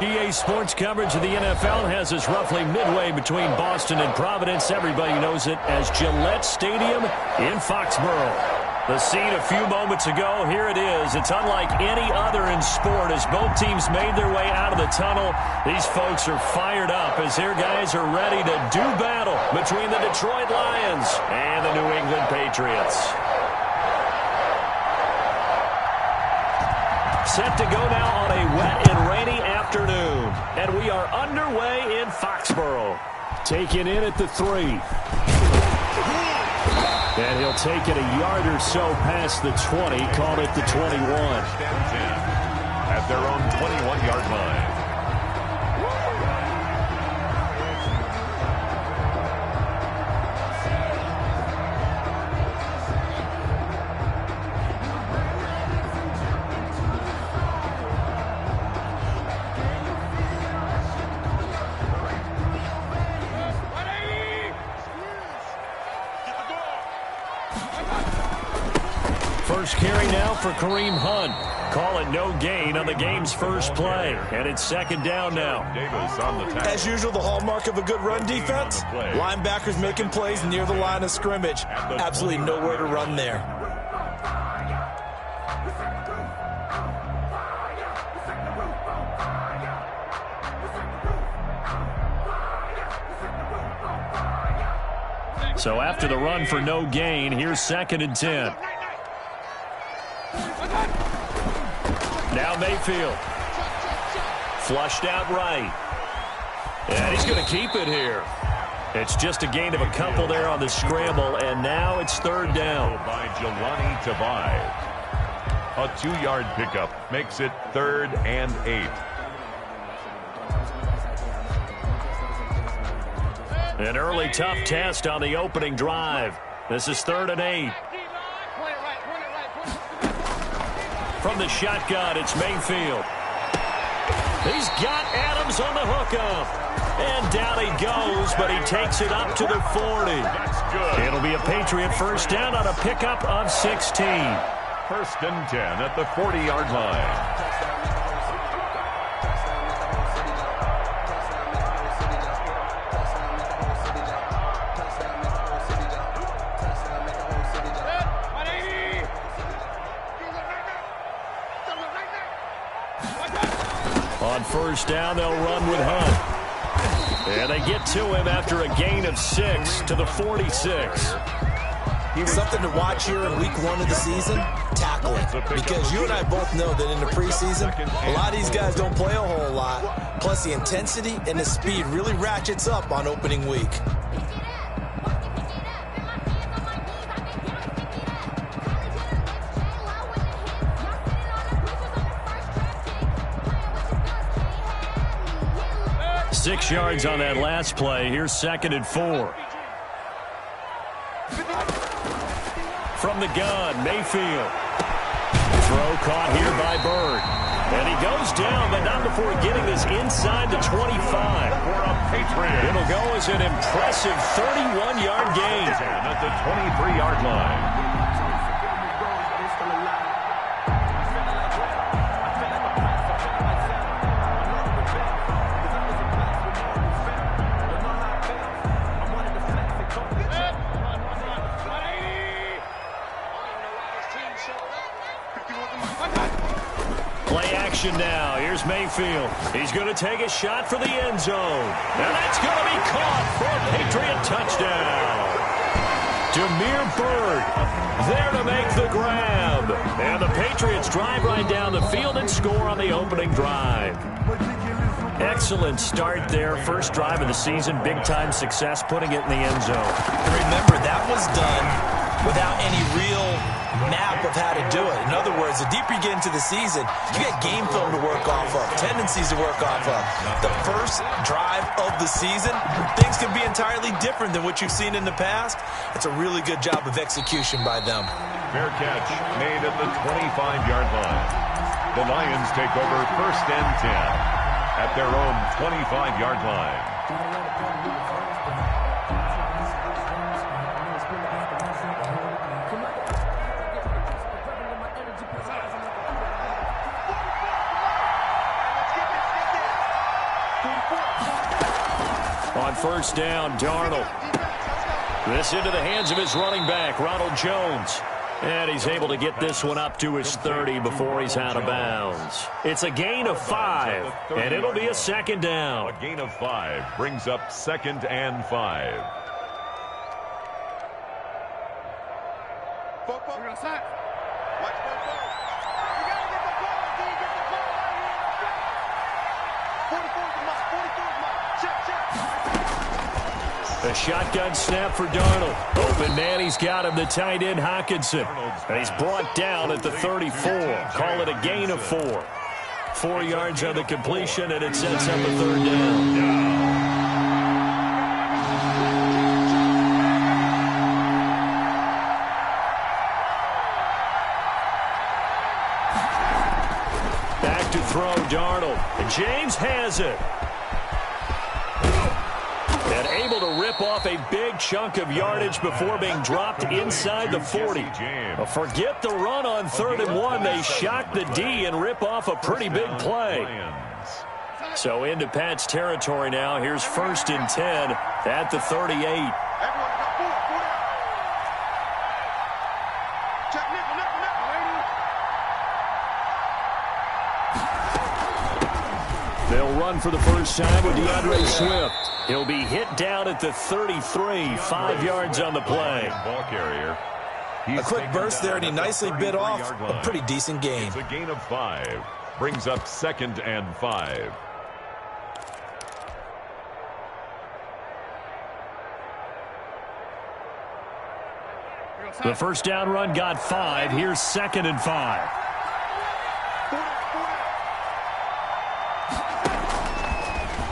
EA Sports coverage of the NFL has us roughly midway between Boston and Providence. Everybody knows it as Gillette Stadium in Foxborough. The scene a few moments ago, here it is. It's unlike any other in sport as both teams made their way out of the tunnel. These folks are fired up as their guys are ready to do battle between the Detroit Lions and the New England Patriots. Set to go now on a wet and rainy afternoon. And we are underway in Foxborough. Taken in at the 3. And he'll take it a yard or so past the 20, called it the 21. At their own 21-yard line. First carry now for Kareem Hunt. Call it no gain on the game's first play. And it's second down now. Davis on the tackle. As usual, the hallmark of a good run defense, linebackers making plays near the line of scrimmage. Absolutely nowhere to run there. So after the run for no gain, here's second and 10. Now Mayfield. Flushed out right. And he's going to keep it here. It's just a gain of a couple there on the scramble, and now it's third down. By Jelani Tavai. A 2-yard pickup makes it 3rd and 8. An early tough test on the opening drive. This is 3rd and 8. From the shotgun, it's Mayfield. He's got Adams on the hookup. And down he goes, but he takes it up to the 40. That's good. It'll be a Patriot first down on a pickup of 16. 1st and 10 at the 40-yard line. On first down, they'll run with Hunt. And they get to him after a gain of 6 to the 46. Something to watch here in week 1 of the season, tackling. Because you and I both know that in the preseason, a lot of these guys don't play a whole lot. Plus the intensity and the speed really ratchets up on opening week. Six yards on that last play. Here's 2nd and 4. From the gun, Mayfield. Throw caught here by Bird. And he goes down, but not before getting this inside the 25. It'll go as an impressive 31-yard gain. At the 23-yard line. Now, here's Mayfield. He's going to take a shot for the end zone. And that's going to be caught for a Patriot touchdown. Damiere Byrd there to make the grab. And the Patriots drive right down the field and score on the opening drive. Excellent start there. First drive of the season. Big-time success putting it in the end zone. Remember, that was done without any real map of how to do it. In other words, the deeper you get into the season, you get game film to work off of, tendencies to work off of. The first drive of the season, things can be entirely different than what you've seen in the past. It's a really good job of execution by them. Fair catch made at the 25-yard line. The Lions take over 1st and 10 at their own 25-yard line. On first down, Darnold. This into the hands of his running back, Ronald Jones. And he's able to get this one up to his 30 before he's out of bounds. It's a gain of 5, and it'll be a second down. A gain of 5 brings up 2nd and 5. A shotgun snap for Darnold. Open man, he's got him, the tight end Hockenson. And he's brought down at the 34. Call it a gain of 4. 4 yards on the completion, and it sets up a third down. Back to throw, Darnold. And James has it. And able to rip off a big chunk of yardage before being dropped inside the 40. Forget the run on 3rd and 1. They shock the D and rip off a pretty big play. So into Pat's territory now. Here's 1st and 10 at the 38. They'll run for the first time with DeAndre Swift. He'll be hit down at the 33, 5 yards on the play. Ball carrier. A quick burst there, and he nicely bit off a pretty decent gain. It's a gain of 5. Brings up 2nd and 5. The first down run got 5. Here's 2nd and 5.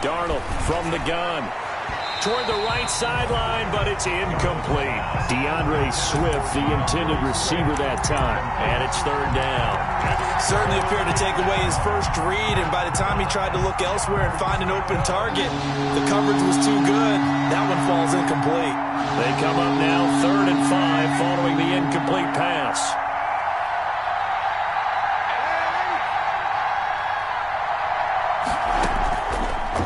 Darnold from the gun. Toward the right sideline, but it's incomplete. DeAndre Swift, the intended receiver that time. And it's 3rd down. Certainly appeared to take away his first read, and by the time he tried to look elsewhere and find an open target, the coverage was too good. That one falls incomplete. They come up now 3rd and 5 following the incomplete pass.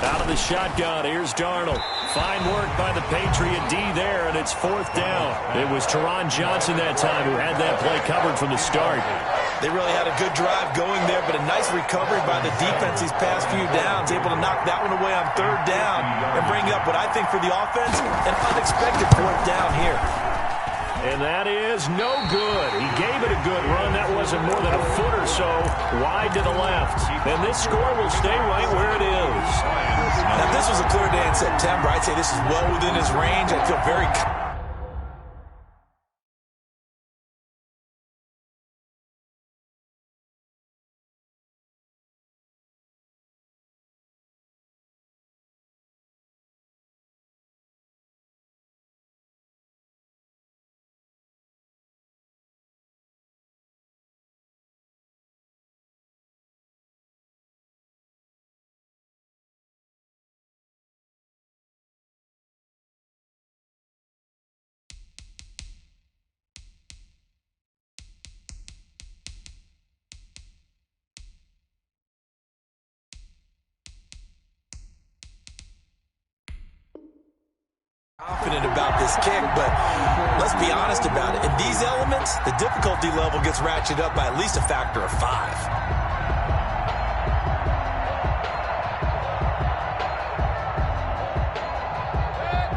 Out of the shotgun, here's Darnold. Fine work by the Patriot D there, and it's 4th down. It was Teron Johnson that time who had that play covered from the start. They really had a good drive going there, but a nice recovery by the defense these past few downs, able to knock that one away on 3rd down and bring up what I think for the offense, an unexpected 4th down here. And that is no good. He gave it a good run. That wasn't more than a foot or so wide to the left. And this score will stay right where it is. Now, if this was a clear day in September, I'd say this is well within his range. I feel very confident about this kick, but let's be honest about it. In these elements, the difficulty level gets ratcheted up by at least a factor of 5.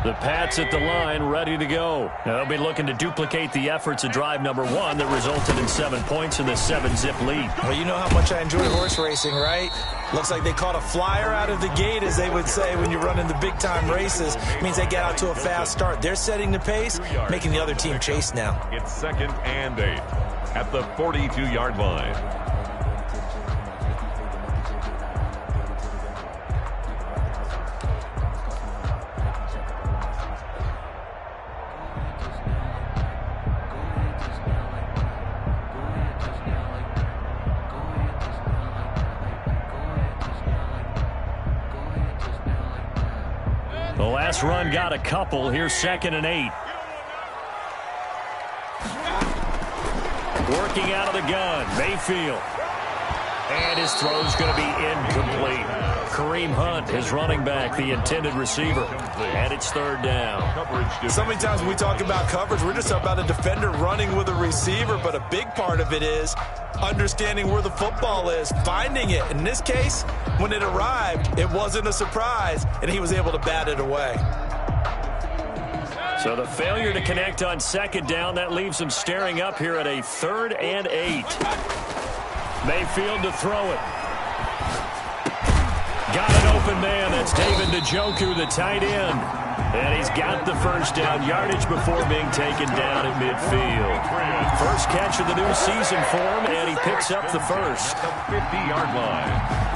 The Pats at the line, ready to go. Now they'll be looking to duplicate the efforts of drive number 1 that resulted in 7 points in the 7-zip lead. Well, you know how much I enjoy horse racing, right? Looks like they caught a flyer out of the gate, as they would say when you're running the big-time races. It means they get out to a fast start. They're setting the pace, making the other team chase now. It's 2nd and 8 at the 42-yard line. The last run got a couple. Here's 2nd and 8. Working out of the gun, Mayfield. And his throw's going to be incomplete. Kareem Hunt, his running back, the intended receiver. And it's third down. So many times when we talk about coverage, we're just about a defender running with a receiver, but a big part of it is understanding where the football is, finding it. In this case, when it arrived, it wasn't a surprise, and he was able to bat it away. So the failure to connect on second down, that leaves him staring up here at a 3rd and 8. Mayfield to throw it. Got an open man. That's David Njoku, the tight end. And he's got the first down yardage before being taken down at midfield. First catch of the new season for him, and he picks up the first. At the 50-yard line.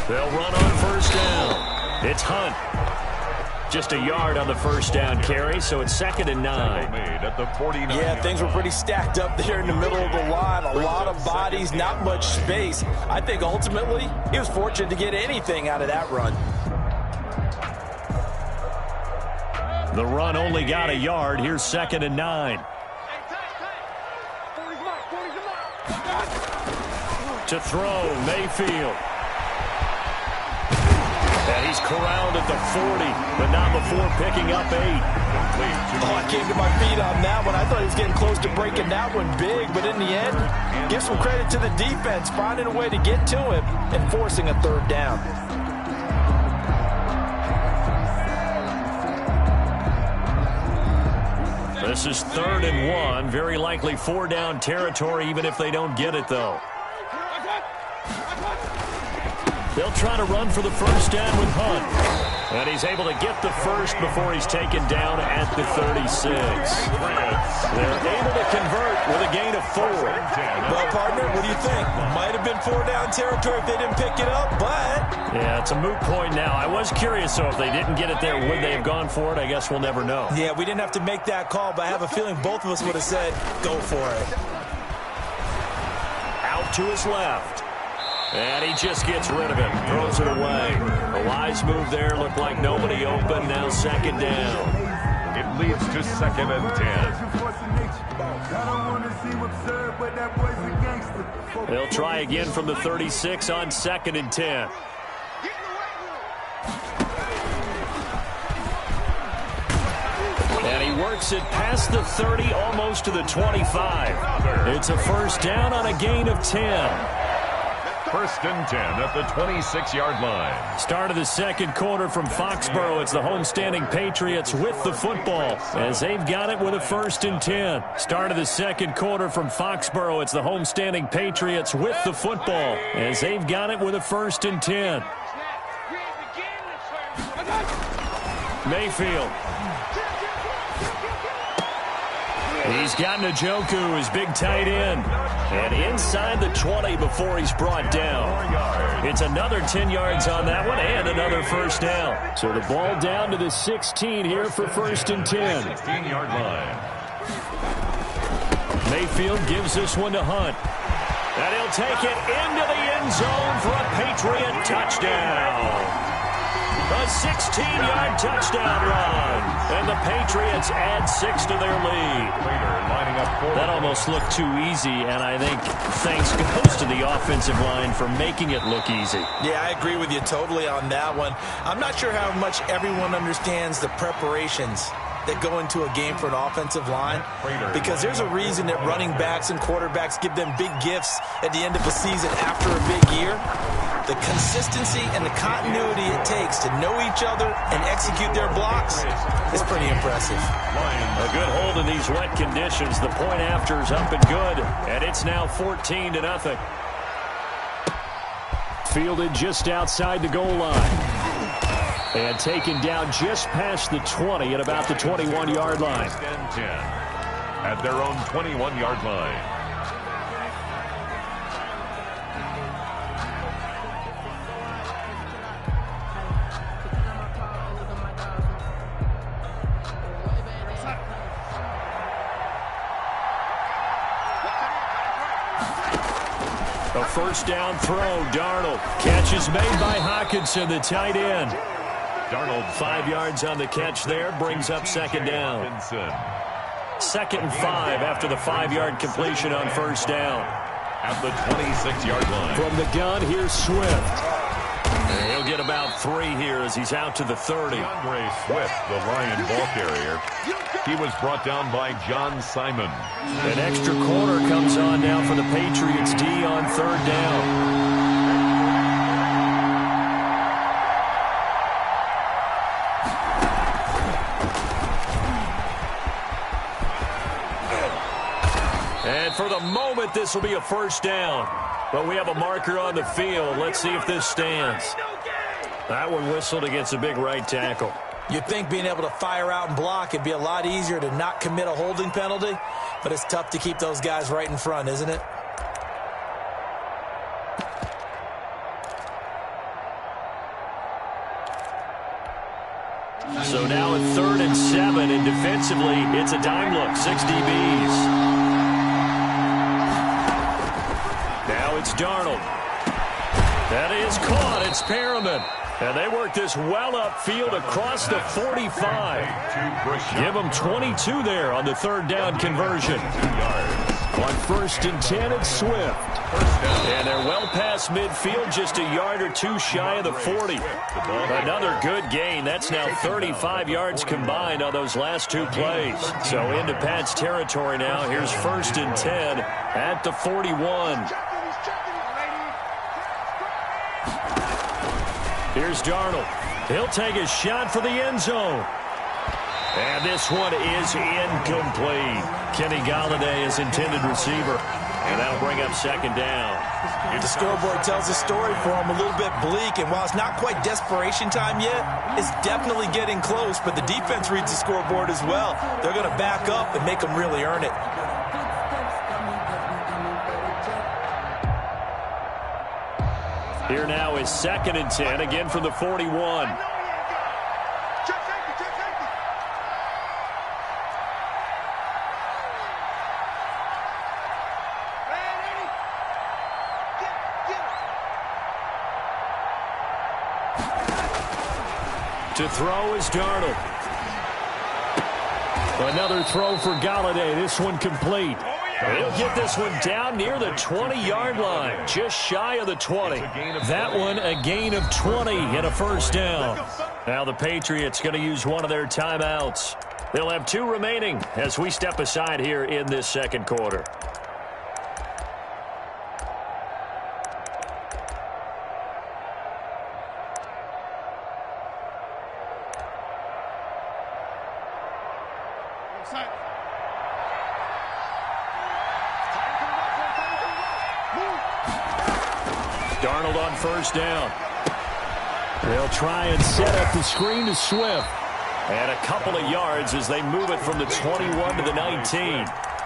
They'll run on first down. It's Hunt. Just a yard on the first down carry, so it's 2nd and 9. At the 49. Yeah, things were pretty stacked up there in the middle of the line. A lot of bodies, not much space. I think ultimately he was fortunate to get anything out of that run. The run only got a yard. Here's 2nd and 9. To throw, Mayfield. And he's corralled at the 40, but not before picking up 8. Oh, I came to my feet on that one. I thought he was getting close to breaking that one big, but in the end, give some credit to the defense, finding a way to get to him and forcing a 3rd down. This is 3rd and 1. Very likely 4-down territory, even if they don't get it, though. They'll try to run for the first down with Hunt. And he's able to get the first before he's taken down at the 36. They're able to convert with a gain of 4. Well, partner, what do you think? Might have been 4-down territory if they didn't pick it up, but... Yeah, it's a moot point now. I was curious, so if they didn't get it there, would they have gone for it? I guess we'll never know. Yeah, we didn't have to make that call, but I have a feeling both of us would have said, go for it. Out to his left. And he just gets rid of it, throws it away. A wise move there, looked like nobody open, now 2nd down. It leads to 2nd and 10. They'll try again from the 36 on 2nd and 10. And he works it past the 30, almost to the 25. It's a first down on a gain of 10. 1st and 10 at the 26-yard line. Start of the second quarter from Foxborough. It's the homestanding Patriots with the football as they've got it with a 1st and 10. Start of the second quarter from Foxborough. It's the homestanding Patriots with the football as they've got it with a 1st and 10. Mayfield. He's got Njoku, his big tight end. And inside the 20 before he's brought down. It's another 10 yards on that one and another first down. So the ball down to the 16 here for 1st and 10. 16-yard line. Mayfield gives this one to Hunt. And he'll take it into the end zone for a Patriot touchdown. A 16-yard touchdown run. And the Patriots add 6 to their lead. That almost looked too easy, and I think thanks goes to the offensive line for making it look easy. Yeah, I agree with you totally on that one. I'm not sure how much everyone understands the preparations that go into a game for an offensive line, because there's a reason that running backs and quarterbacks give them big gifts at the end of a season after a big year. The consistency and the continuity it takes to know each other and execute their blocks is pretty impressive. A good hold in these wet conditions. The point after is up and good, and it's now 14-0. Fielded just outside the goal line. And taken down just past the 20 at about the 21-yard line. 10 at their own 21-yard line. A first down throw, Darnold. Catch is made by Hockenson, the tight end. Darnold 5 yards on the catch there, brings up second down. 2nd and 5 after the 5-yard completion on first down. At the 26-yard line. From the gun, here's Swift. And he'll get about 3 here as he's out to the 30. DeAndre Swift, the Lion ball carrier. He was brought down by John Simon. An extra corner comes on now for the Patriots D on 3rd down. And for the moment, this will be a first down. But we have a marker on the field. Let's see if this stands. That one whistled against a big right tackle. You'd think being able to fire out and block, it'd be a lot easier to not commit a holding penalty. But it's tough to keep those guys right in front, isn't it? So now at 3rd and 7, and defensively, it's a dime look, 6 DBs. Now it's Darnold. That is caught. It's Perriman. And they work this well upfield across the 45. Give them 22 there on the 3rd down conversion. On 1st and 10, it's Swift. And they're well past midfield, just a yard or 2 shy of the 40. Another good gain. That's now 35 yards combined on those last 2 plays. So into Pat's territory now. Here's 1st and 10 at the 41. Here's Darnold. He'll take a shot for the end zone. And this one is incomplete. Kenny Golladay is intended receiver. And that'll bring up 2nd down. The scoreboard tells a story for him, a little bit bleak. And while it's not quite desperation time yet, it's definitely getting close. But the defense reads the scoreboard as well. They're going to back up and make them really earn it. Here now is 2nd and 10, again from the 41. To throw is Darnold. Another throw for Golladay. This one complete. He'll get this one down near the 20-yard line, just shy of the 20. That one a gain of 20 and a first down. Now the Patriots going to use one of their timeouts. They'll have 2 remaining as we step aside here in this 2nd quarter. Darnold on first down. They'll try and set up the screen to Swift. And a couple of yards as they move it from the 21 to the 19.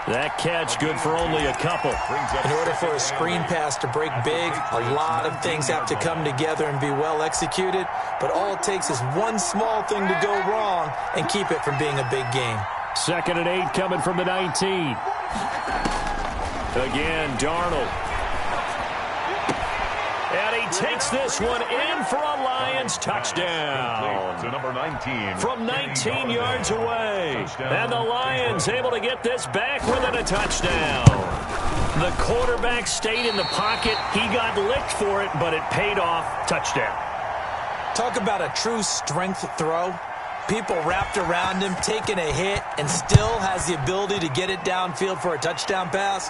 That catch good for only a couple. In order for a screen pass to break big, a lot of things have to come together and be well executed. But all it takes is one small thing to go wrong and keep it from being a big game. 2nd and 8 coming from the 19. Again, Darnold. And he takes this one in for a Lions touchdown. To number 19. From 19 yards away. And the Lions able to get this back within a touchdown. The quarterback stayed in the pocket. He got licked for it, but it paid off. Touchdown. Talk about a true strength throw. People wrapped around him, taking a hit, and still has the ability to get it downfield for a touchdown pass.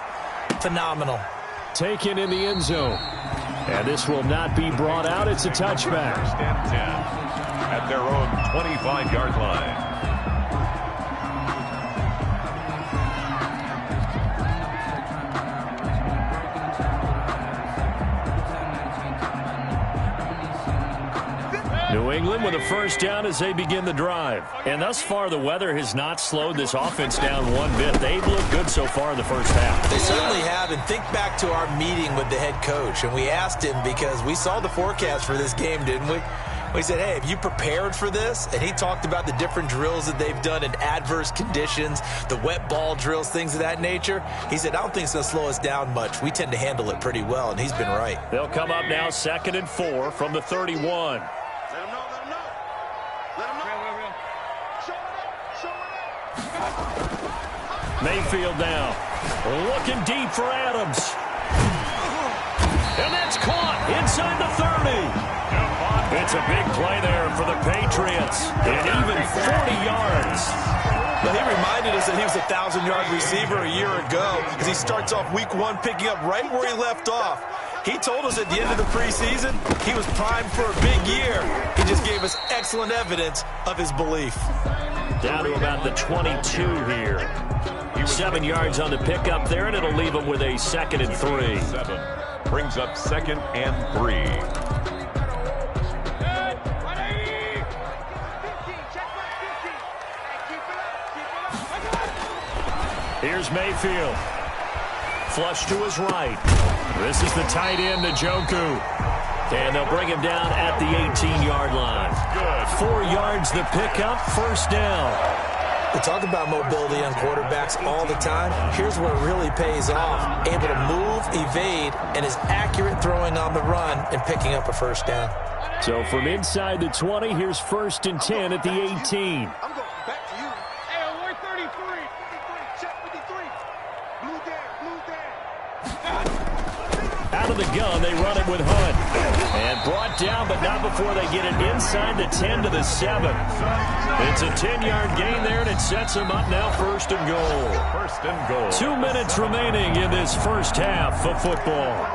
Phenomenal. Taken in the end zone. And this will not be brought out. It's a touchback. 1st and 10 at their own 25-yard line. New England with a first down as they begin the drive. And thus far, the weather has not slowed this offense down one bit. They've looked good so far in the first half. They certainly have. And think back to our meeting with the head coach. And we asked him because we saw the forecast for this game, didn't we? We said, hey, have you prepared for this? And he talked about the different drills that they've done in adverse conditions, the wet ball drills, things of that nature. He said, I don't think it's going to slow us down much. We tend to handle it pretty well, and he's been right. They'll come up now 2nd and 4 from the 31. Mayfield now. Looking deep for Adams. And that's caught inside the 30. It's a big play there for the Patriots. And even 40 yards. But he reminded us that he was a 1,000-yard receiver a year ago as he starts off week 1 picking up right where he left off. He told us at the end of the preseason he was primed for a big year. He just gave us excellent evidence of his belief. Down to about the 22 here. 7 yards on the pickup there, and it'll leave him with a 2nd and 3. 7 brings up 2nd and 3. Here's Mayfield. Flush to his right. This is the tight end, Njoku. And they'll bring him down at the 18-yard line. Good. 4 yards the pickup, 1st down. We talk about mobility on quarterbacks all the time. Here's where it really pays off. Able to move, evade, and is accurate throwing on the run and picking up a 1st down. So from inside the 20, here's 1st and 10 at the 18. I'm going back to you. Hey, we're 33. 53. Check 53. Blue down. Out of the gun, they run it with Hunt. And brought down, but not before they get it inside the 10 to the 7. It's a 10-yard gain there, and it sets them up now 1st and goal. 1st and goal. 2 minutes remaining in this first half of football.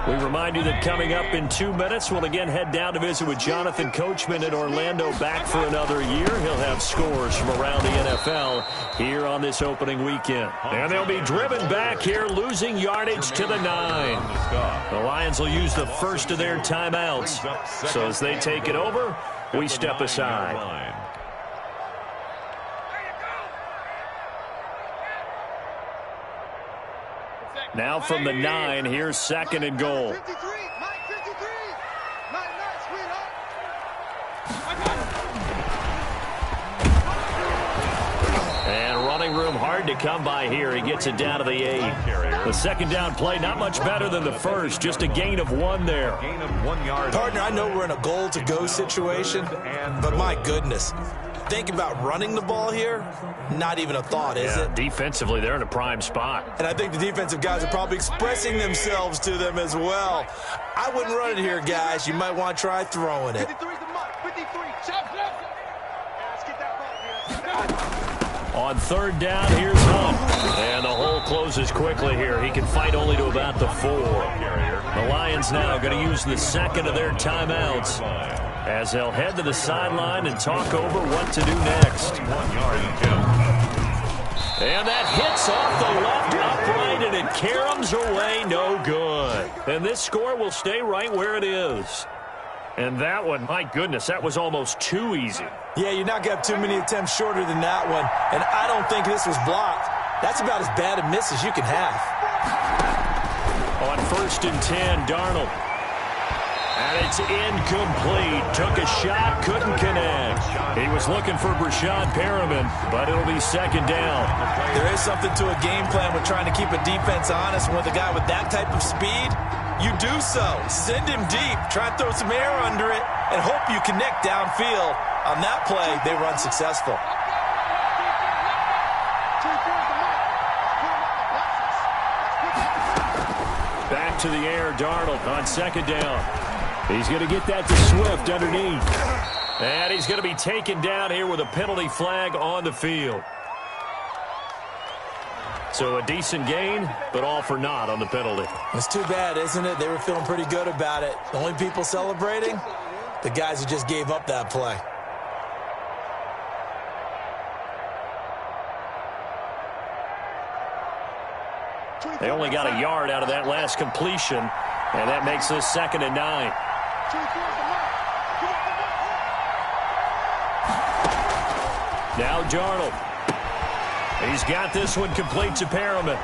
We remind you that coming up in 2 minutes, we'll again head down to visit with Jonathan Coachman in Orlando, back for another year. He'll have scores from around the NFL here on this opening weekend. And they'll be driven back here, losing yardage to the 9. The Lions will use the first of their timeouts. So as they take it over, we step aside. Now from the 9, here's 2nd and goal. 53. Mike 53. Nice, sweetheart. And running room hard to come by here. He gets it down to the 8. The 2nd down play, not much better than the first. Just a gain of 1 there. Gain of 1 yard. Partner, I know we're in a goal-to-go situation, but my goodness. Think about running the ball here, not even a thought, is it? Defensively, they're in a prime spot. And I think the defensive guys are probably expressing themselves to them as well. I wouldn't run it here, guys. You might want to try throwing it. 53 the mark. 53. Chop left. Let's get that ball here. On 3rd down, here's Hunt. And the hole closes quickly here. He can fight only to about the 4. The Lions now going to use the 2nd of their timeouts, as they'll head to the sideline and talk over what to do next. 1 yard And that hits off the left upright, and it caroms away, no good. And this score will stay right where it is. And that one, my goodness, that was almost too easy. Yeah, you're not going to have too many attempts shorter than that one. And I don't think this was blocked. That's about as bad a miss as you can have. On 1st and 10, Darnold. And it's incomplete. Took a shot, couldn't connect. He was looking for Brashad Perriman, but it'll be 2nd down. There is something to a game plan with trying to keep a defense honest. With a guy with that type of speed, you do so. Send him deep. Try and throw some air under it and hope you connect downfield. On that play, they were unsuccessful. Back to the air, Darnold on 2nd down. He's going to get that to Swift underneath. And he's going to be taken down here with a penalty flag on the field. So a decent gain, but all for naught on the penalty. It's too bad, isn't it? They were feeling pretty good about it. The only people celebrating, the guys who just gave up that play. They only got a yard out of that last completion, and that makes this 2nd and 9. Now Darnold. He's got this one complete to Perriman.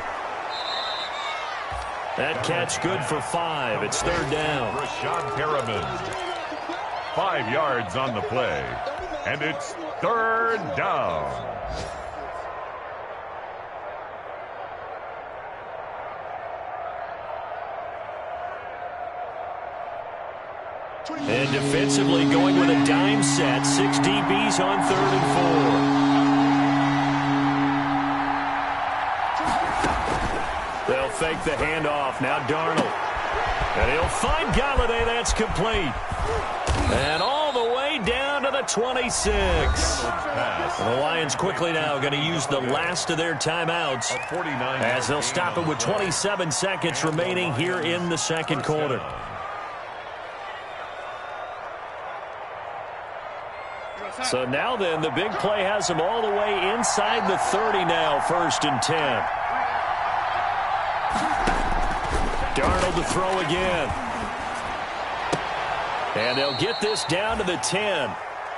That catch good for 5. It's 3rd down. Brashad Perriman. 5 yards on the play. And it's 3rd down. And defensively going with a dime set. 6 DBs on 3rd and 4. They'll fake the handoff. Now Darnold. And he'll find Galladay. That's complete. And all the way down to the 26. The Lions quickly now going to use the last of their timeouts as they'll stop it with 27 seconds remaining here in the second quarter. So now then, the big play has them all the way inside the 30 now, 1st and 10. Darnold to throw again. And they'll get this down to the 10.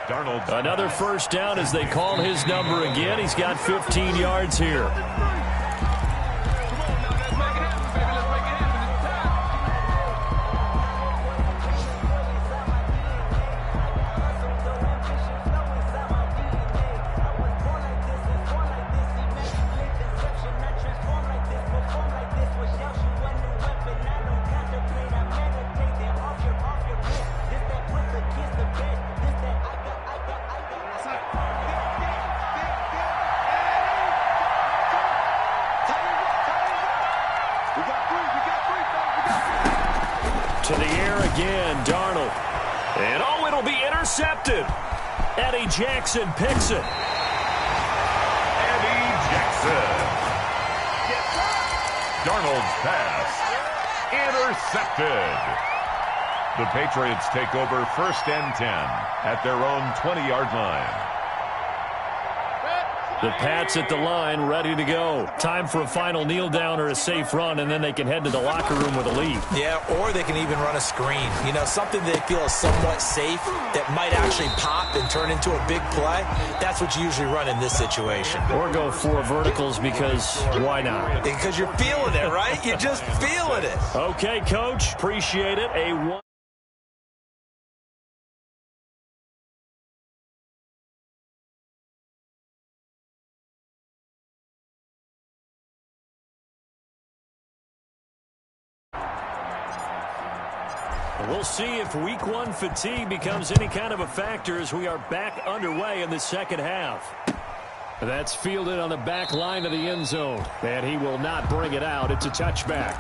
Darnold. Another first down as they call his number again. He's got 15 yards here. To the air again, Darnold. And oh, it'll be intercepted. Eddie Jackson picks it. Eddie Jackson. Darnold's pass. Intercepted. The Patriots take over 1st and 10 at their own 20-yard line. The Pats at the line, ready to go. Time for a final kneel down or a safe run, and then they can head to the locker room with a lead. Yeah, or they can even run a screen. You know, something they feel is somewhat safe that might actually pop and turn into a big play. That's what you usually run in this situation. Or go 4 verticals because why not? Because you're feeling it, right? You're just feeling it. Okay, Coach. Appreciate it. We'll see if week 1 fatigue becomes any kind of a factor as we are back underway in the second half. That's fielded on the back line of the end zone. And he will not bring it out. It's a touchback.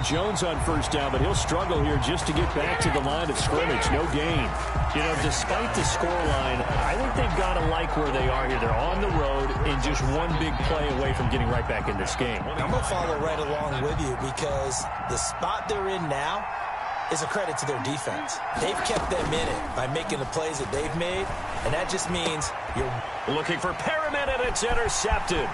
Jones on first down, but he'll struggle here just to get back to the line of scrimmage. No gain. You know, despite the scoreline, I think they've got to like where they are here. They're on the road and just one big play away from getting right back in this game. I'm going to follow right along with you because the spot they're in now is a credit to their defense. They've kept them in it by making the plays that they've made, and that just means you're looking for Perriman, and it's intercepted.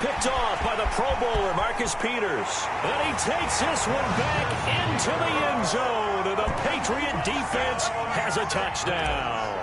Picked off by the Pro Bowler, Marcus Peters. And he takes this one back into the end zone. And the Patriot defense has a touchdown.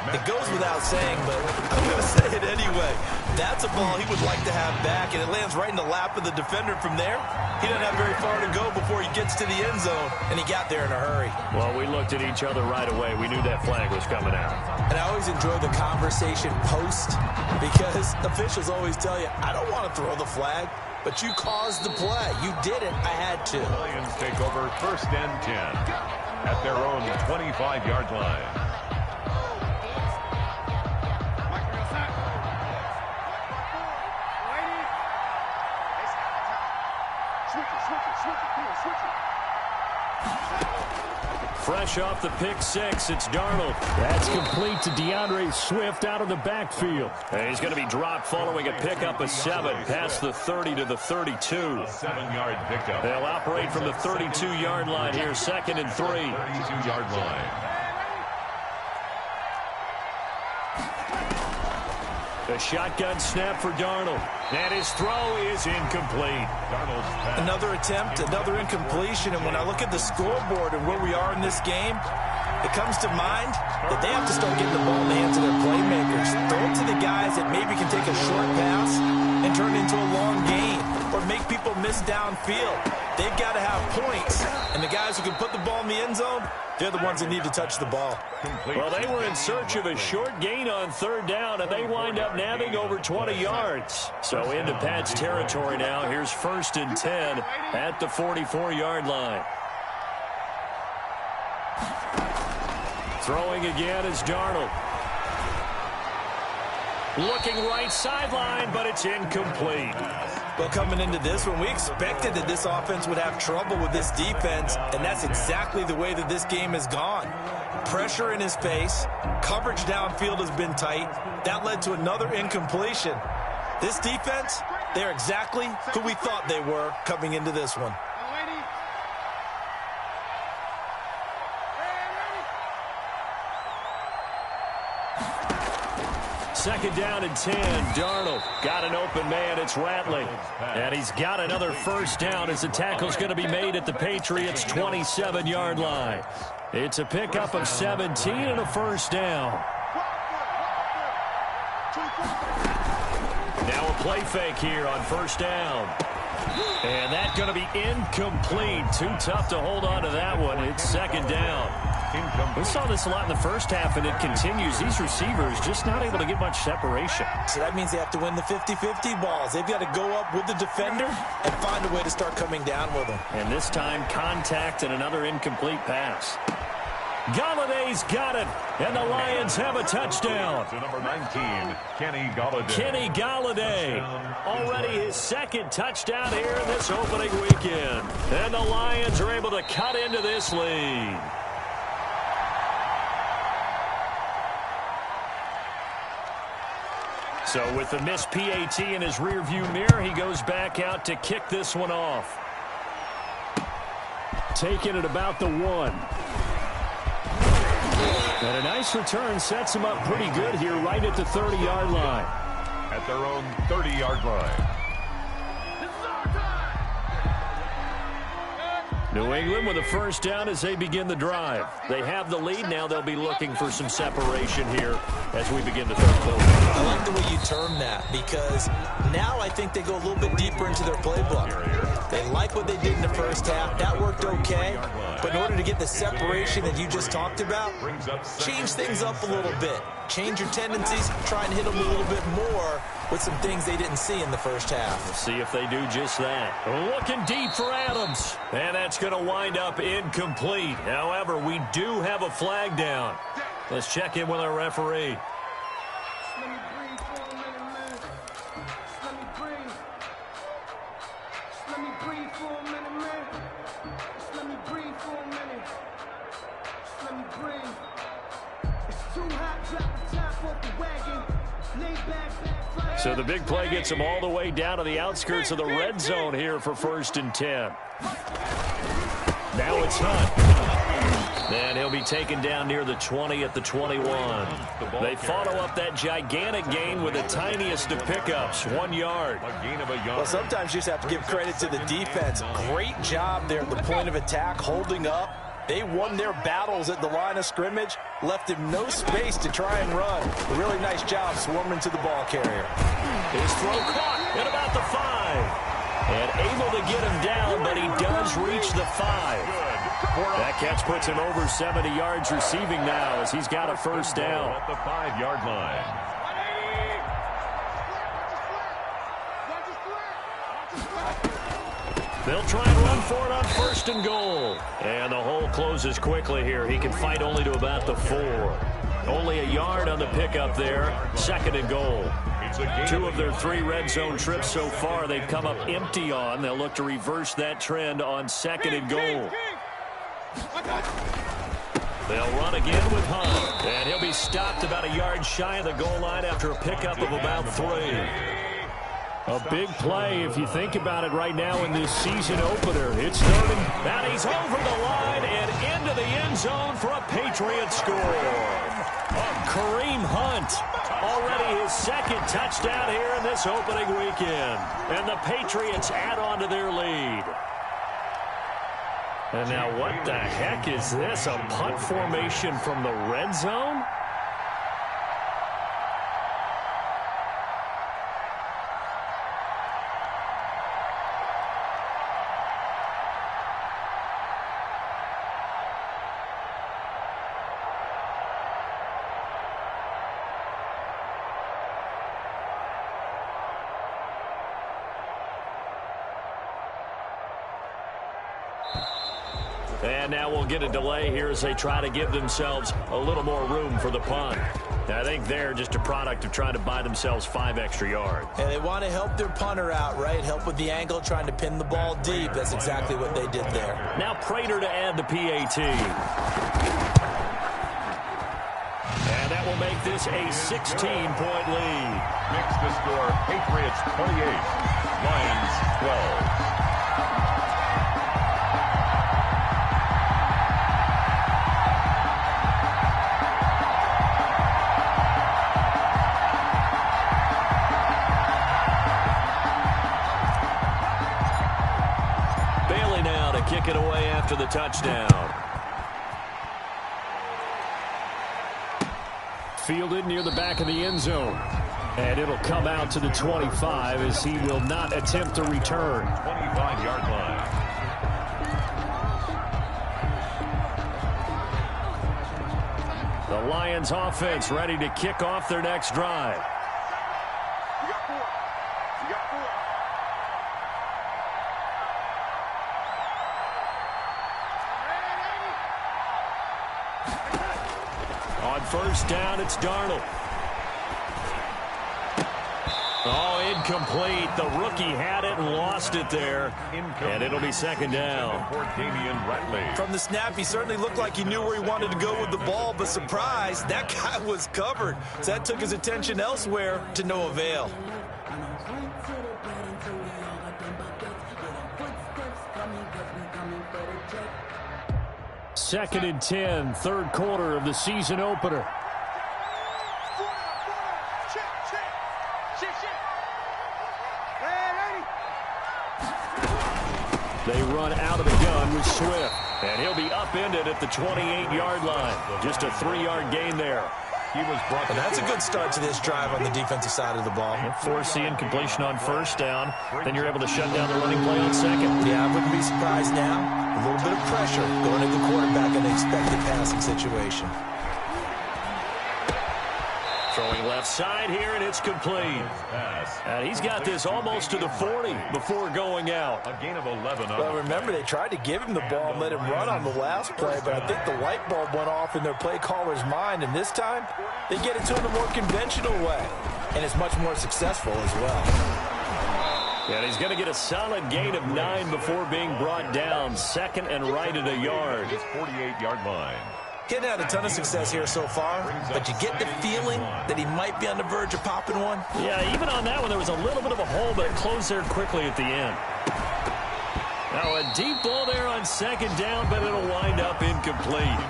It goes without saying, but I'm going to say it anyway. That's a ball he would like to have back, and it lands right in the lap of the defender from there. He doesn't have very far to go before he gets to the end zone, and he got there in a hurry. Well, we looked at each other right away. We knew that flag was coming out. And I always enjoy the conversation post because officials always tell you, I don't want to throw the flag, but you caused the play. You did it. I had to. Lions take over 1st and 10 at their own 25-yard line. Fresh off the pick 6, it's Darnold. That's complete to DeAndre Swift out of the backfield. And he's going to be dropped following a pickup of 7 past the 30 to the 32. 7-yard pickup. They'll operate from the 32-yard line here, 2nd and 3. 32-yard line. A shotgun snap for Darnold. And his throw is incomplete. Darnold's pass. Another attempt, another incompletion. And when I look at the scoreboard and where we are in this game, it comes to mind that they have to start getting the ball in the hands of their playmakers. Throw it to the guys that maybe can take a short pass and turn it into a long gain. or make people miss downfield. They've got to have points, and the guys who can put the ball in the end zone, they're the ones that need to touch the ball. Well, they were in search of a short gain on third down, and they wind up nabbing over 20 yards. So into Pat's territory now. Here's 1st and 10 at the 44-yard line. Throwing again is Darnold. Looking right sideline, but it's incomplete. Well, coming into this one, we expected that this offense would have trouble with this defense, and that's exactly the way that this game has gone. Pressure in his face, coverage downfield has been tight. That led to another incompletion. This defense, they're exactly who we thought they were coming into this one. Second down and 10. Darnold got an open man. It's Ratley. And he's got another first down as the tackle's going to be made at the Patriots' 27-yard line. It's a pickup of 17 and a first down. Now a play fake here on first down. And that's going to be incomplete. Too tough to hold on to that one. It's second down. We saw this a lot in the first half, and it continues. These receivers just not able to get much separation. So that means they have to win the 50-50 balls. They've got to go up with the defender and find a way to start coming down with them. And this time, contact and another incomplete pass. Galladay's got it, and the Lions have a touchdown. To number 19, Kenny Galladay. Kenny Galladay, already his second touchdown here in this opening weekend. And the Lions are able to cut into this lead. So with the missed PAT in his rearview mirror, he goes back out to kick this one off. Taking it about the 1. And a nice return sets him up pretty good here right at the 30-yard line. At their own 30-yard line. New England with a first down as they begin the drive. They have the lead. Now they'll be looking for some separation here as we begin the third quarter. I like the way you term that, because now I think they go a little bit deeper into their playbook. They like what they did in the first half. That worked okay. But in order to get the separation that you just talked about, change things up a little bit. Change your tendencies, try and hit them a little bit more with some things they didn't see in the first half. We'll see if they do just that. Looking deep for Adams. And that's going to wind up incomplete. However, we do have a flag down. Let's check in with our referee. So the big play gets him all the way down to the outskirts of the red zone here for 1st and 10. Now it's Hunt. And he'll be taken down near the 20 at the 21. They follow up that gigantic gain with the tiniest of pickups, 1 yard. Well, sometimes you just have to give credit to the defense. Great job there at the point of attack, holding up. They won their battles at the line of scrimmage, left him no space to try and run. A really nice job swarming to the ball carrier. His throw caught at about the 5. And able to get him down, but he does reach the 5. That catch puts him over 70 yards receiving now as he's got a first down. At the 5-yard line. They'll try and run for it on 1st and goal. And the hole closes quickly here. He can fight only to about the 4. Only a yard on the pickup there. 2nd and goal. 2 of their 3 red zone trips so far they've come up empty on. They'll look to reverse that trend on 2nd and goal. They'll run again with Hunt. And he'll be stopped about a yard shy of the goal line after a pickup of about 3. A big play, if you think about it right now in this season opener. It's 3rd and he's over the line and into the end zone for a Patriot score. Kareem Hunt, already his 2nd touchdown here in this opening weekend. And the Patriots add on to their lead. And now what the heck is this? A punt formation from the red zone? And now we'll get a delay here as they try to give themselves a little more room for the punt. I think they're just a product of trying to buy themselves 5 extra yards. And they want to help their punter out, right? Help with the angle, trying to pin the ball deep. That's exactly what they did there. Now Prater to add the PAT. And that will make this a 16-point lead. Makes the score Patriots 28, Lions 12. Kick it away after the touchdown. Fielded near the back of the end zone. And it'll come out to the 25 as he will not attempt to return. 25-yard line. The Lions offense ready to kick off their next drive. You got 4. You got 4. On first down, it's Darnold. Oh, incomplete. The rookie had it and lost it there. And it'll be second down. From the snap, he certainly looked like he knew where he wanted to go with the ball, but surprise, that guy was covered. So that took his attention elsewhere to no avail. Second and 10, third quarter of the season opener. They run out of the gun with Swift, and he'll be upended at the 28-yard line. Just a 3-yard gain there. He was brought. And that's a good start to this drive on the defensive side of the ball. Forcing incompletion on first down. Then you're able to shut down the running play on second. Yeah, I wouldn't be surprised now. A little bit of pressure going at the quarterback in an expected passing situation. Throwing left side here, and it's complete. And he's got this almost to the 40 before going out. A gain of 11. Well, remember, they tried to give him the ball and let him run on the last play, but I think the light bulb went off in their play caller's mind, and this time, they get it to him a more conventional way, and it's much more successful as well. And he's going to get a solid gain of 9 before being brought down. Second and right at a yard. His 48-yard line. Getting had a ton of success here so far, but you get the feeling that he might be on the verge of popping one. Yeah, even on that one, there was a little bit of a hole, but it closed there quickly at the end. Now a deep ball there on second down, but it'll wind up incomplete.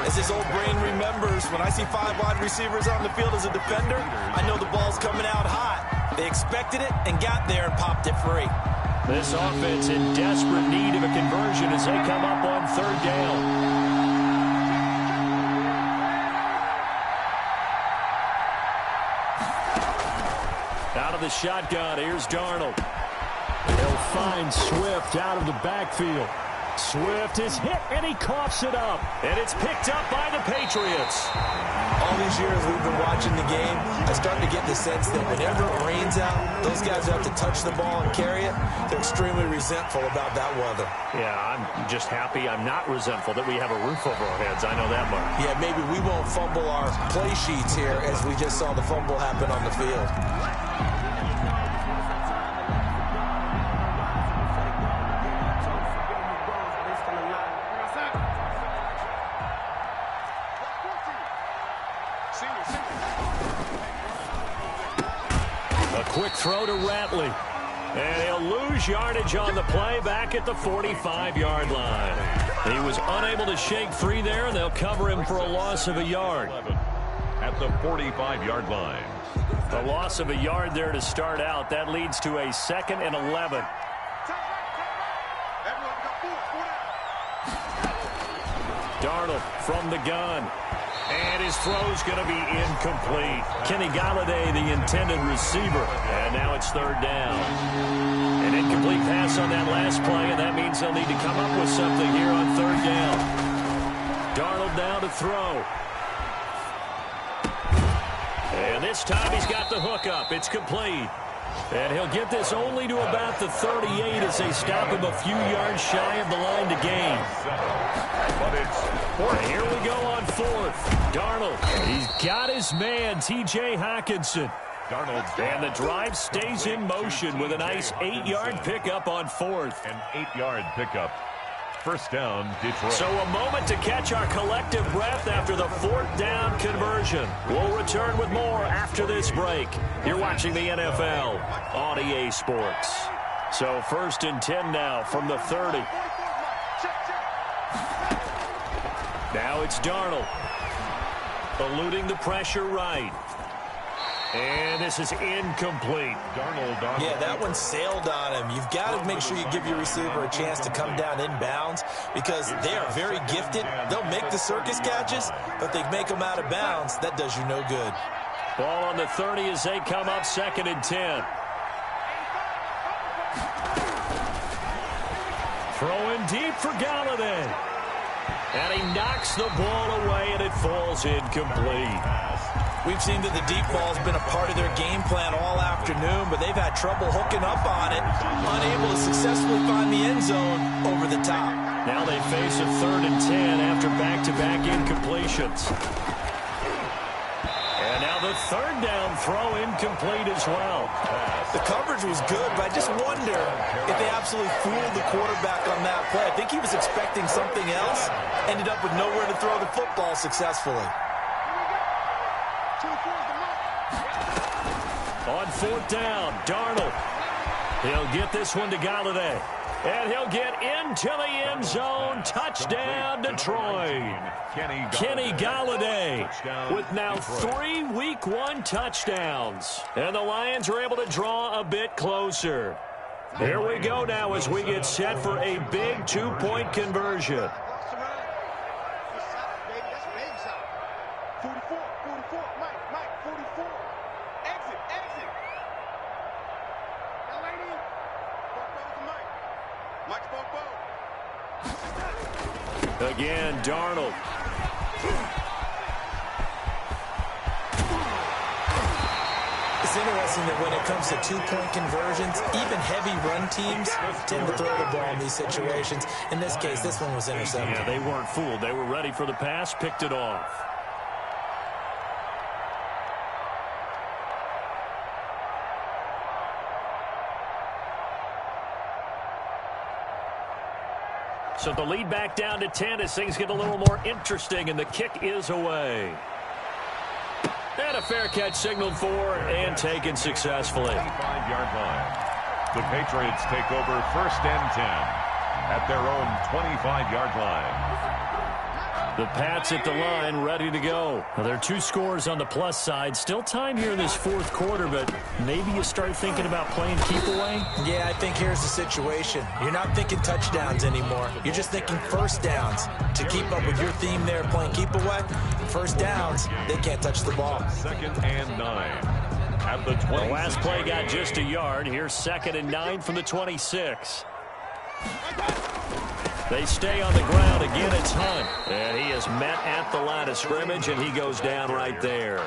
As his old brain remembers, when I see 5 wide receivers on the field as a defender, I know the ball's coming out hot. They expected it and got there and popped it free. This offense in desperate need of a conversion as they come up on third down. Out of the shotgun, here's Darnold. He'll find Swift out of the backfield. Swift is hit, and he coughs it up. And it's picked up by the Patriots. All these years we've been watching the game, I start to get the sense that whenever it rains out, those guys who have to touch the ball and carry it, they're extremely resentful about that weather. Yeah, I'm just happy I'm not resentful that we have a roof over our heads. I know that much. Yeah, maybe we won't fumble our play sheets here as we just saw the fumble happen on the field. Quick throw to Ratley. And he'll lose yardage on the play back at the 45-yard line. He was unable to shake free there, and they'll cover him for a loss of a yard. At the 45-yard line. The loss of a yard there to start out. That leads to a second and 11. Darnold from the gun. And his throw's going to be incomplete. Kenny Galladay, the intended receiver. And now it's third down. An incomplete pass on that last play, and that means they'll need to come up with something here on third down. Darnold down to throw. And this time he's got the hook up. It's complete. And he'll get this only to about the 38 as they stop him a few yards shy of the line to gain. But it's And here we go on fourth. Darnold, he's got his man, T.J. Hockenson. Darnold. And the drive stays in motion with a nice 8-yard pickup on fourth. An 8-yard pickup. First down, Detroit. So a moment to catch our collective breath after the fourth down conversion. We'll return with more after this break. You're watching the NFL on EA Sports. So first and 10 now from the 30. Now it's Darnold. Eluding the pressure right. And this is incomplete. Darnold. Yeah, that one sailed on him. You've got to make sure you give your receiver a chance to come down inbounds because they are very gifted. They'll make the circus catches, but they make them out of bounds. That does you no good. Ball on the 30 as they come up second and 10. Throwing deep for Galladay. And he knocks the ball away, and it falls incomplete. We've seen that the deep ball has been a part of their game plan all afternoon, but they've had trouble hooking up on it, unable to successfully find the end zone over the top. Now they face a third and 10 after back-to-back incompletions. And now the third down throw incomplete as well. The coverage was good, but I just wonder if they absolutely fooled the quarterback on that play. I think he was expecting something else, ended up with nowhere to throw the football successfully. On fourth down, Darnold. He'll get this one to Galladay. And he'll get into the end zone. Touchdown, Detroit. Kenny Galladay with now 3 Week 1 touchdowns. And the Lions are able to draw a bit closer. Here we go now as we get set for a big 2-point conversion. 44, Mike, 44. Exit. Now, lady, Mike's both. Again, Darnold. It's interesting that when it comes to 2-point conversions, even heavy run teams tend to throw the ball in these situations. In this case, this one was intercepted. Yeah, they weren't fooled. They were ready for the pass, picked it off. So the lead back down to 10 as things get a little more interesting, and the kick is away. And a fair catch signaled for and taken successfully. 25-yard line. The Patriots take over first and 10 at their own 25-yard line. The Pats at the line, ready to go. Well, there are 2 scores on the plus side. Still time here in this fourth quarter, but maybe you start thinking about playing keep away? Yeah, I think here's the situation. You're not thinking touchdowns anymore. You're just thinking first downs. To keep up with your theme there, playing keep away, first downs, they can't touch the ball. Second and 9 at the 20. The last play got just a yard. Here's second and 9 from the 26. They stay on the ground. Again, it's Hunt. And he is met at the line of scrimmage, and he goes down right there.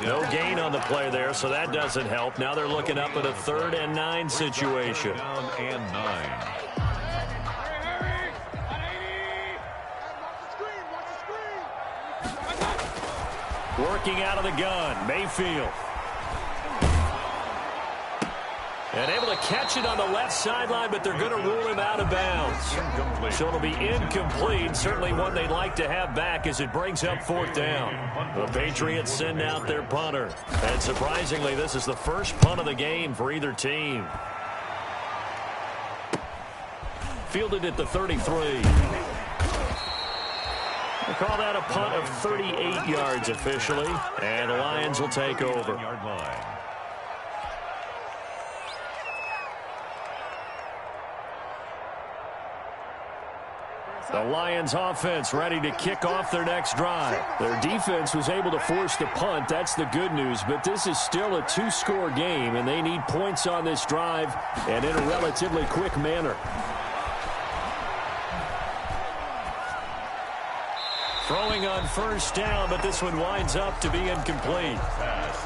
No gain on the play there, so that doesn't help. Now they're looking up at a 3rd and 9 situation. Down and 9. Working out of the gun, Mayfield. And able to catch it on the left sideline, but they're going to rule him out of bounds. Incomplete. So it'll be incomplete. Certainly one they'd like to have back as it brings up fourth down. The Patriots send out their punter. And surprisingly, this is the first punt of the game for either team. Fielded at the 33. We'll call that a punt of 38 yards officially. And the Lions will take over. Yard line. The Lions offense ready to kick off their next drive. Their defense was able to force the punt. That's the good news. But this is still a 2-score game, and they need points on this drive and in a relatively quick manner. Throwing on first down, but this one winds up to be incomplete.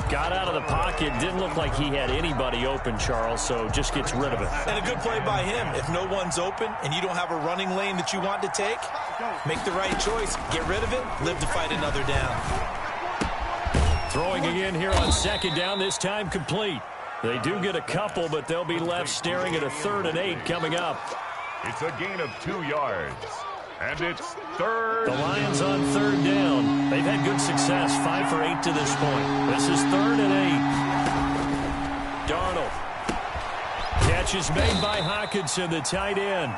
Got out of the pocket. Didn't look like he had anybody open, Charles, so just gets rid of it. And a good play by him. If no one's open and you don't have a running lane that you want to take, make the right choice. Get rid of it. Live to fight another down. Throwing again here on second down, this time complete. They do get a couple, but they'll be left staring at a 3rd and 8 coming up. It's a gain of 2 yards. And it's 3rd. The Lions on 3rd down. They've had good success, 5 for 8 to this point. This is 3rd and 8. Darnold. Catch is made by Hockenson, the tight end.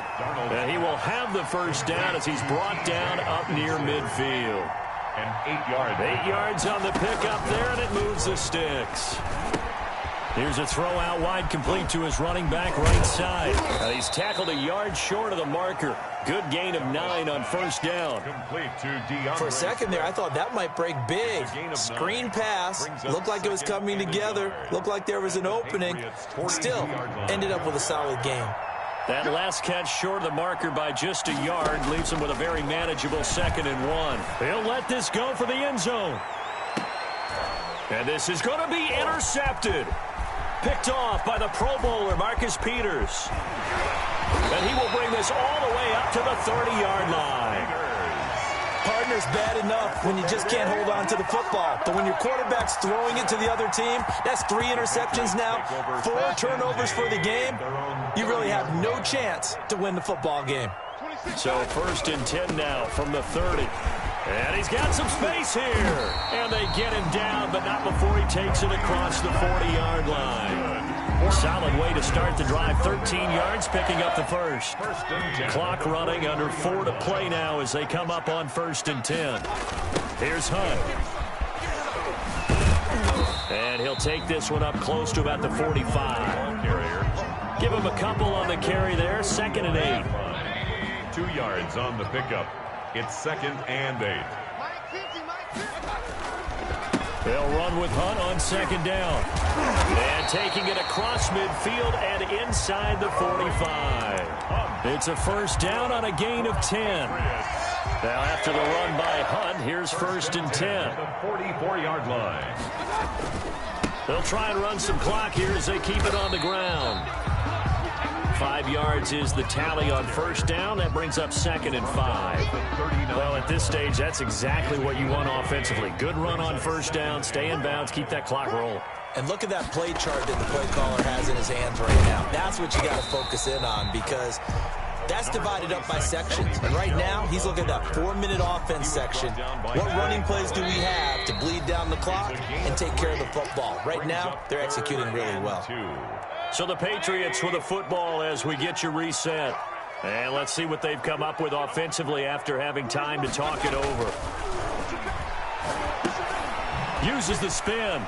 And he will have the first down as he's brought down up near midfield. And 8 yards. 8 yards on the pickup there, and it moves the sticks. Here's a throw out wide, complete to his running back right side. He's tackled a yard short of the marker. Good gain of 9 on first down. Complete to DeAndre. For a second there, I thought that might break big. Screen pass. Looked like it was coming together. Looked like there was an opening. Still, ended up with a solid gain. That last catch short of the marker by just a yard leaves him with a very manageable 2nd and 1. He'll let this go for the end zone. And this is going to be intercepted. Picked off by the Pro Bowler, Marcus Peters. And he will bring this all the way up to the 30-yard line. Partner's bad enough when you just can't hold on to the football. But when your quarterback's throwing it to the other team, that's 3 interceptions now, 4 turnovers for the game. You really have no chance to win the football game. So 1st and 10 now from the 30. And he's got some space here. And they get him down, but not before he takes it across the 40-yard line. Solid way to start the drive. 13 yards, picking up the first. Clock running, under 4 to play now as they come up on 1st and 10. Here's Hunt. And he'll take this one up close to about the 45. Give him a couple on the carry there. 2nd and 8. 2 yards on the pickup. It's 2nd and 8. They'll run with Hunt on 2nd down. And taking it across midfield and inside the 45. It's a first down on a gain of 10. Now after the run by Hunt, here's 1st and 10. The 44-yard line. They'll try and run some clock here as they keep it on the ground. 5 yards is the tally on first down. That brings up 2nd and 5. Well, at this stage, that's exactly what you want offensively. Good run on first down, stay in bounds, keep that clock rolling. And look at that play chart that the play caller has in his hands right now. That's what you got to focus in on because that's divided up by sections. And right now, he's looking at that 4-minute offense section. What running plays do we have to bleed down the clock and take care of the football? Right now, they're executing really well. So the Patriots with a football as we get you reset. And let's see what they've come up with offensively after having time to talk it over. Uses the spin.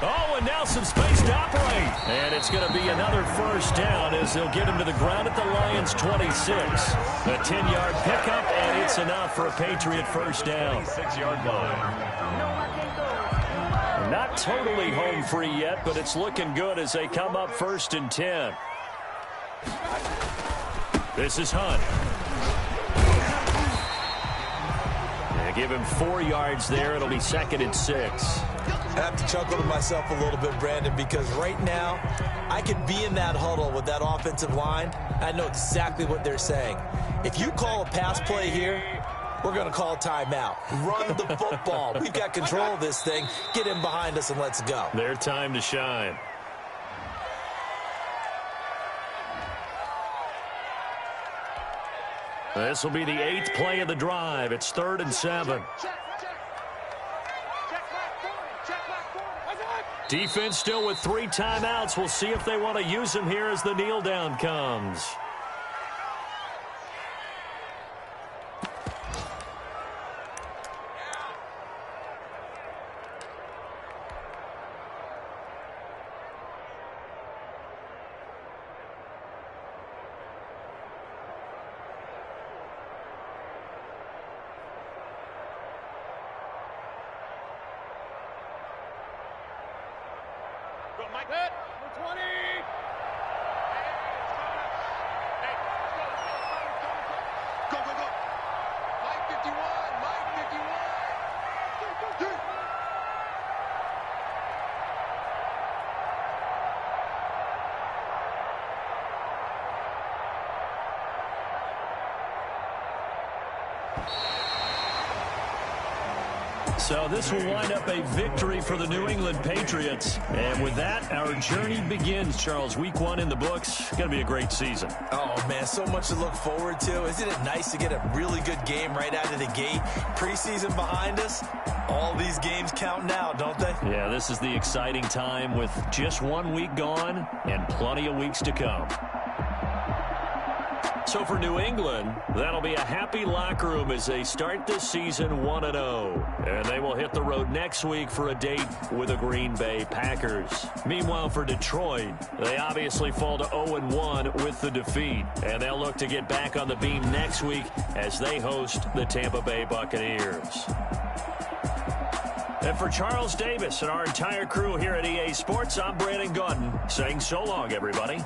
Oh, and now some space to operate. And it's going to be another first down as they'll get him to the ground at the Lions' 26. A 10-yard pickup, and it's enough for a Patriot first down. 6-yard line. Not totally home free yet, but it's looking good as they come up 1st and 10. This is Hunt. They give him 4 yards there. It'll be 2nd and 6. I have to chuckle to myself a little bit, Brandon, because right now I could be in that huddle with that offensive line. I know exactly what they're saying. If you call a pass play here, we're going to call timeout. Run the football. We've got control of this thing. Get in behind us and let's go. Their time to shine. This will be the 8th play of the drive. It's 3rd and 7. Defense still with 3 timeouts. We'll see if they want to use them here as the kneel down comes. So this will wind up a victory for the New England Patriots. And with that, our journey begins, Charles. Week 1 in the books. Going to be a great season. Oh, man, so much to look forward to. Isn't it nice to get a really good game right out of the gate? Preseason behind us. All these games count now, don't they? Yeah, this is the exciting time with just 1 week gone and plenty of weeks to come. So for New England, that'll be a happy locker room as they start this season 1-0. And they will hit the road next week for a date with the Green Bay Packers. Meanwhile, for Detroit, they obviously fall to 0-1 with the defeat. And they'll look to get back on the beam next week as they host the Tampa Bay Buccaneers. And for Charles Davis and our entire crew here at EA Sports, I'm Brandon Gaudin saying so long, everybody.